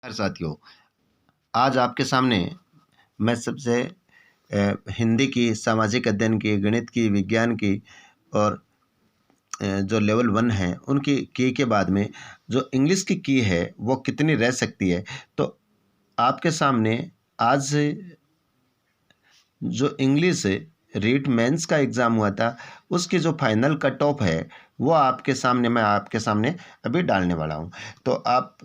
नमस्कार साथियों, आज आपके सामने मैं सबसे हिंदी की, सामाजिक अध्ययन की, गणित की, विज्ञान की और जो लेवल 1 है उनकी की के बाद में जो इंग्लिश की है वो कितनी रह सकती है। तो आपके सामने आज जो इंग्लिश रीट मेंस का एग्ज़ाम हुआ था उसकी जो फाइनल कट ऑफ है वो मैं आपके सामने अभी डालने वाला हूँ। तो आप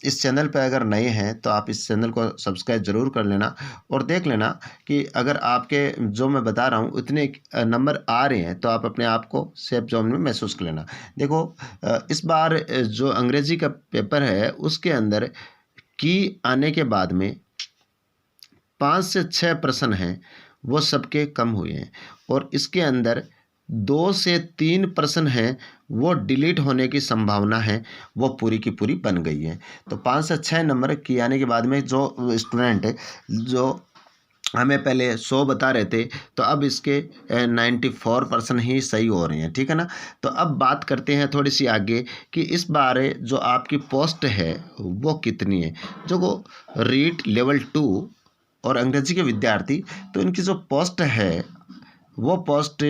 इस चैनल पे अगर नए हैं तो आप इस चैनल को सब्सक्राइब ज़रूर कर लेना और देख लेना कि अगर आपके जो मैं बता रहा हूँ उतने नंबर आ रहे हैं तो आप अपने आप को सेफ जोन में महसूस कर लेना। देखो, इस बार जो अंग्रेजी का पेपर है उसके अंदर की आने के बाद में 5 से 6 प्रश्न हैं वो सबके कम हुए हैं और इसके अंदर 2 से 3 प्रश्न हैं वो डिलीट होने की संभावना है, वो पूरी की पूरी बन गई है। तो 5 से 6 नंबर की आने के बाद में जो स्टूडेंट जो हमें पहले 100 बता रहे थे तो अब इसके 94% ही सही हो रहे हैं, ठीक है ना। तो अब बात करते हैं थोड़ी सी आगे कि इस बार जो आपकी पोस्ट है वो कितनी है। जो वो रीट लेवल 2 और अंग्रेजी के विद्यार्थी, तो इनकी जो पोस्ट है वो पोस्ट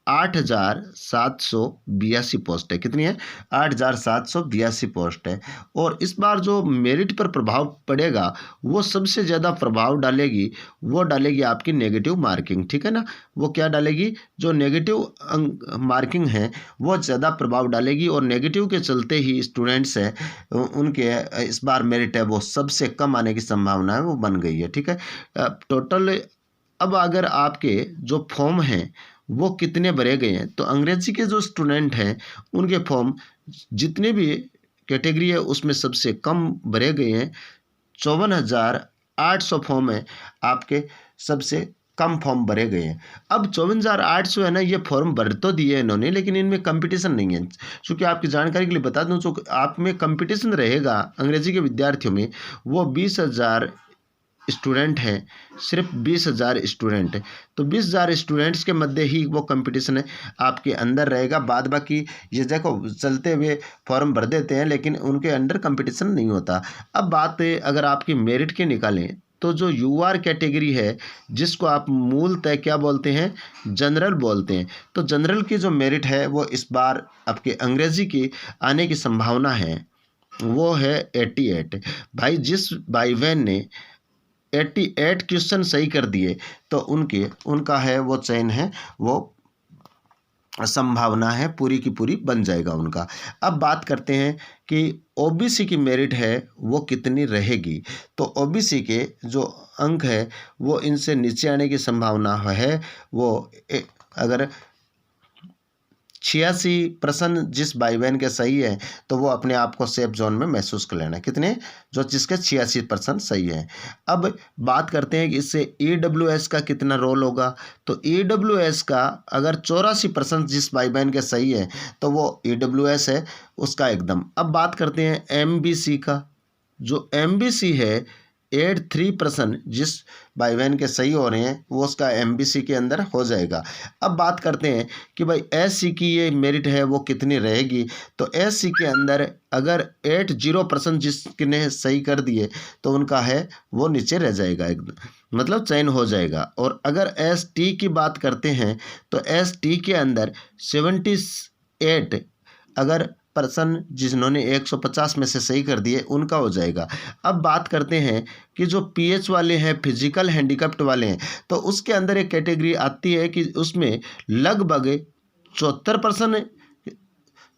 8,782 पोस्ट है। कितनी है? 8,782 पोस्ट है। और इस बार जो मेरिट पर प्रभाव पड़ेगा वो सबसे ज़्यादा प्रभाव डालेगी, वो डालेगी आपकी नेगेटिव मार्किंग, ठीक है ना। वो क्या डालेगी? जो नेगेटिव मार्किंग है वो ज़्यादा प्रभाव डालेगी और नेगेटिव के चलते ही स्टूडेंट्स हैं उनके इस बार मेरिट है वो सबसे कम आने की संभावना है वो बन गई है, ठीक है। टोटल अब अगर आपके जो फॉर्म हैं वो कितने भरे गए हैं तो अंग्रेजी के जो स्टूडेंट हैं उनके फॉर्म जितने भी कैटेगरी है उसमें सबसे कम भरे गए हैं। 54,800 फॉर्म है आपके, सबसे कम फॉर्म भरे गए हैं। अब 54,800 है ना, ये फॉर्म भर तो दिए इन्होंने लेकिन इनमें कंपटीशन नहीं है। क्योंकि आपकी जानकारी के लिए बता दूं जो आप में कंपटीशन रहेगा अंग्रेजी के विद्यार्थियों में वो 20,000 स्टूडेंट हैं, सिर्फ 20,000 स्टूडेंट हैं। तो 20,000 स्टूडेंट्स के मध्य ही वो कंपटीशन है आपके अंदर रहेगा। बाद बाकी ये देखो चलते हुए फॉर्म भर देते हैं लेकिन उनके अंडर कंपटीशन नहीं होता। अब बात अगर आपकी मेरिट की निकालें तो जो यूआर कैटेगरी है जिसको आप मूलतः क्या बोलते हैं, जनरल बोलते हैं, तो जनरल की जो मेरिट है वो इस बार आपके अंग्रेजी की आने की संभावना है वो है 88। भाई जिस भाई बहन ने 88 क्वेश्चन सही कर दिए तो उनका है वो चयन है वो संभावना है पूरी की पूरी बन जाएगा उनका। अब बात करते हैं कि ओबीसी की मेरिट है वो कितनी रहेगी। तो ओबीसी के जो अंक है वो इनसे नीचे आने की संभावना है वो अगर 86% जिस भाई बहन के सही है तो वो अपने आप को सेफ जोन में महसूस कर लेना। कितने? जो जिसके 86% सही है। अब बात करते हैं कि इससे ईडब्ल्यूएस का कितना रोल होगा। तो ईडब्ल्यूएस का अगर 84% जिस भाई बहन के सही है तो वो ईडब्ल्यूएस है उसका एकदम। अब बात करते हैं एमबीसी का। जो एमबीसी है 83% जिस भाई बहन के सही हो रहे हैं वो उसका एमबीसी के अंदर हो जाएगा। अब बात करते हैं कि भाई एससी की ये मेरिट है वो कितनी रहेगी। तो एससी के अंदर अगर 80% जिसने सही कर दिए तो उनका है वो नीचे रह जाएगा, एकदम मतलब चयन हो जाएगा। और अगर एसटी की बात करते हैं तो एसटी के अंदर 78 अगर पर्सन जिन्होंने 150 में से सही कर दिए उनका हो जाएगा। अब बात करते हैं कि जो पीएच वाले हैं, फिजिकल हैंडीकैप्ड वाले हैं, तो उसके अंदर एक कैटेगरी आती है कि उसमें लगभग 74%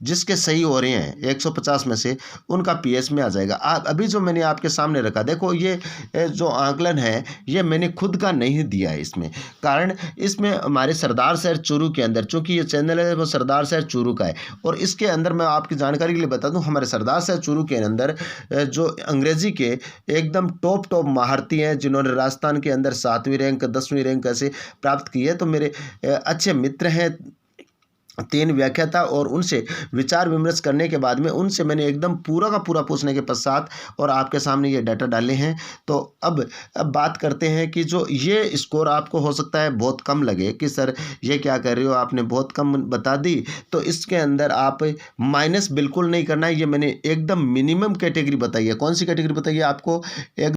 जिसके सही हो रहे हैं 150 में से उनका पीएच में आ जाएगा। अभी जो मैंने आपके सामने रखा, देखो ये जो आंकलन है ये मैंने खुद का नहीं दिया है इसमें, कारण इसमें हमारे सरदार शहर चूरू के अंदर, चूँकि ये चैनल है वो सरदार शहर चूरू का है और इसके अंदर मैं आपकी जानकारी के लिए बता दूं हमारे सरदार शहर चूरू के अंदर जो अंग्रेजी के एकदम टॉप महारथी हैं जिन्होंने राजस्थान के अंदर 7वीं रैंक 10वीं रैंक ऐसे प्राप्त की है, तो मेरे अच्छे मित्र हैं 3 व्याख्याता और उनसे विचार विमर्श करने के बाद में उनसे मैंने एकदम पूरा का पूरा पूछने के पश्चात और आपके सामने ये डाटा डाले हैं। तो अब बात करते हैं कि जो ये स्कोर आपको हो सकता है बहुत कम लगे कि सर ये क्या कर रहे हो, आपने बहुत कम बता दी। तो इसके अंदर आप माइनस बिल्कुल नहीं करना है, ये मैंने एकदम मिनिमम कैटेगरी बताई है। कौन सी कैटेगरी बताई है आपको? एक